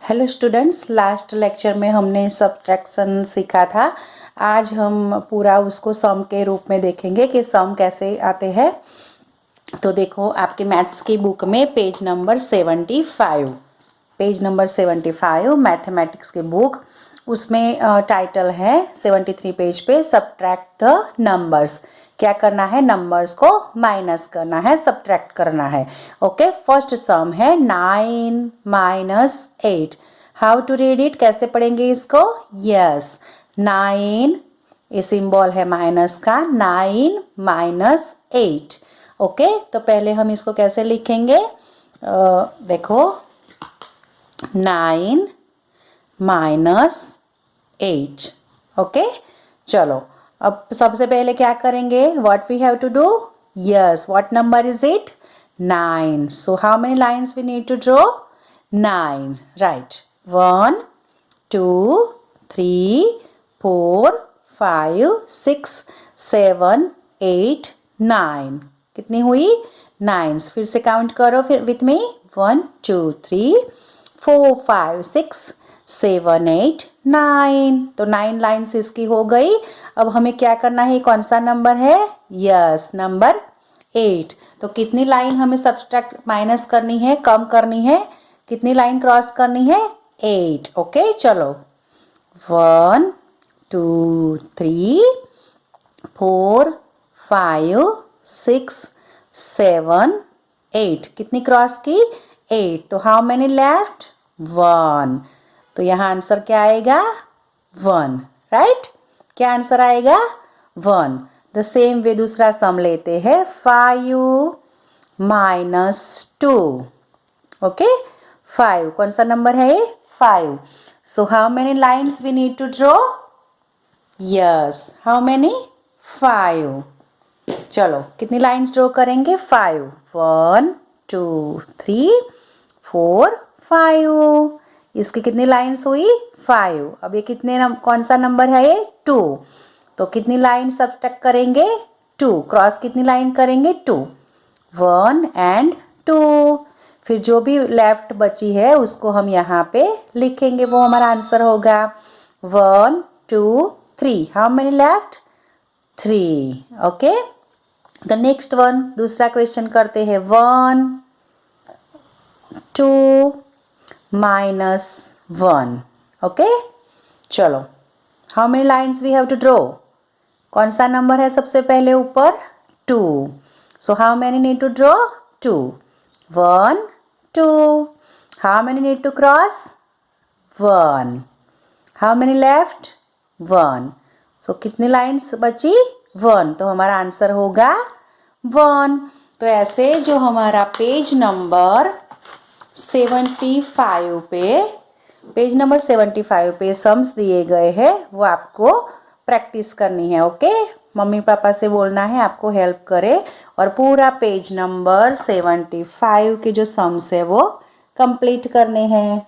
Hello students, last lecture में हमने subtraction सीखा था। आज हम पूरा उसको सम के रूप में देखेंगे कि सम कैसे आते हैं। तो देखो, आपके मैथ्स की बुक में पेज नंबर 75 मैथमेटिक्स की बुक, उसमें टाइटल है 73 पेज पे सब्ट्रैक्ट द नंबर्स। क्या करना है? नंबर्स को माइनस करना है, सब्ट्रैक्ट करना है। ओके, फर्स्ट सम है 9 minus 8। How to read it? कैसे पढ़ेंगे इसको? यस, 9, ये सिंबल है माइनस का, 9 माइनस 8। ओके, तो पहले हम इसको कैसे लिखेंगे? देखो, 9 माइनस 8। ओके, चलो अब सबसे पहले क्या करेंगे? What we have to do? Yes, what number is it? 9। So how many lines we need to draw? 9, right. 1 2 3 4 5 6 7 8 9। कितनी हुई? 9। फिर से काउंट करो फिर विथ मी। 1 2 3 4 5 6 7 8 9। तो 9 लाइन्स इसकी हो गई। अब हमें क्या करना है? कौन सा नंबर है? Yes, number 8। तो कितनी लाइन हमें सब्ट्रैक्ट माइनस करनी है, कम करनी है? कितनी लाइन क्रॉस करनी है? 8। ओके, चलो 1 2 3 4 5 6 7 8। कितनी क्रॉस की? 8। तो हाउ मेनी लेफ्ट? 1। तो यहाँ आंसर क्या आएगा? 1, राइट? क्या आंसर आएगा? 1। द सेम वे दूसरा सम लेते हैं, 5 माइनस 2। ओके, 5 कौन सा नंबर है ये? 5। So how many lines we need to draw? Yes, how many? 5। चलो कितनी लाइन्स ड्रॉ करेंगे? 5। 1 2 3 4 5। इसकी कितनी लाइन्स हुई? 5। अब ये कौन सा नंबर है ये? 2। तो कितनी लाइन सब्ट्रैक्ट करेंगे? 2। क्रॉस कितनी लाइन करेंगे? 2। 1 एंड 2। फिर जो भी लेफ्ट बची है उसको हम यहाँ पे लिखेंगे, वो हमारा आंसर होगा। 1 2 3। How many left? 3। Okay, the next one, दूसरा क्वेश्चन करते हैं। 1 2 माइनस 1। ओके, चलो how many lines we have to draw? कौन सा नंबर है सबसे पहले ऊपर? 2। So how many need to draw? 2। 1 2। How many need to cross? 1। How many left? 1। So कितनी लाइन्स बची? 1। तो हमारा आंसर होगा 1। तो ऐसे जो हमारा पेज नंबर 75 पे सम्स दिए गए हैं वो आपको प्रैक्टिस करनी है। ओके, मम्मी पापा से बोलना है आपको हेल्प करे और पूरा पेज नंबर 75 के जो सम्स है वो कंप्लीट करने हैं।